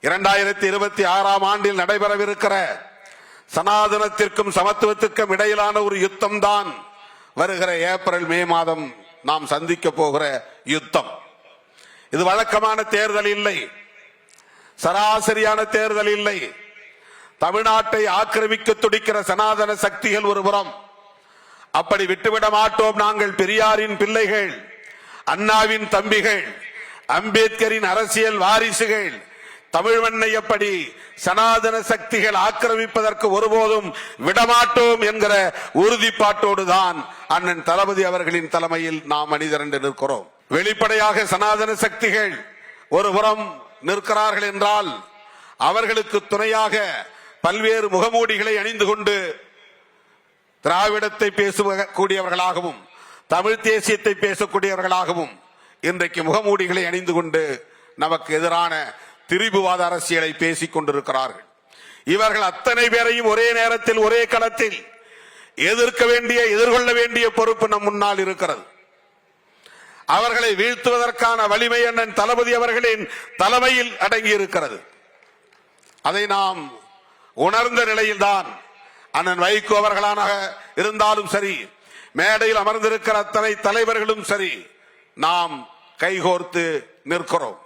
2026ஆம் ஆண்டில் நடைபெறவிருக்கிற சனாதனத்திற்கும் சமத்துவத்திற்கும் இடையிலான ஒரு யுத்தம் தான் வருகிற ஏப்ரல் மே மாதம் நாம் சந்திக்க போகிற யுத்தம். இது வழக்கமான தேர்தல் இல்லை, சராசரியான தேர்தல் இல்லை. தமிழ்நாட்டை ஆக்கிரமிக்க துடிக்கிற சனாதன சக்திகள் ஒருபுறம். அப்படி விட்டுவிட மாட்டோம். நாங்கள் பெரியாரின் பிள்ளைகள், அண்ணாவின் தம்பிகள், அம்பேத்கரின் அரசியல் வாரிசுகள். தமிழ் மண்ணை எப்படி சனாதன சக்திகள் ஆக்கிரமிப்பதற்கு ஒருபோதும் விடமாட்டோம் என்கிற உறுதிப்பாட்டோடு தான் அண்ணன் தளபதி அவர்களின் தலைமையில் நாம் அணிதிரண்டு நிற்கிறோம். வெளிப்படையாக சனாதன சக்திகள் ஒருபுறம் நிற்கிறார்கள் என்றால் அவர்களுக்கு துணையாக பல்வேறு முகமூடிகளை அணிந்து கொண்டு திராவிடத்தை பேசக்கூடியவர்களாகவும் தமிழ் தேசியத்தை பேசக்கூடியவர்களாகவும் இன்றைக்கு முகமூடிகளை அணிந்து கொண்டு நமக்கு எதிரான திரிபுவாத அரசியலை பேசிக் கொண்டிருக்கிறார்கள். இவர்கள் அத்தனை பேரையும் ஒரே நேரத்தில் ஒரே களத்தில் எதிர்கொள்ள வேண்டிய பொறுப்பு நம் முன்னால் இருக்கிறது. அவர்களை வீழ்த்துவதற்கான வலிமை அண்ணன் தளபதி அவர்களின் தலைமையில் அடங்கி இருக்கிறது. அதை நாம் உணர்ந்த நிலையில்தான் அண்ணன் வைகோ அவர்களாக இருந்தாலும் சரி, மேடையில் அமர்ந்திருக்கிற அத்தனை தலைவர்களும் சரி, நாம் கைகோர்த்து நிற்கிறோம்.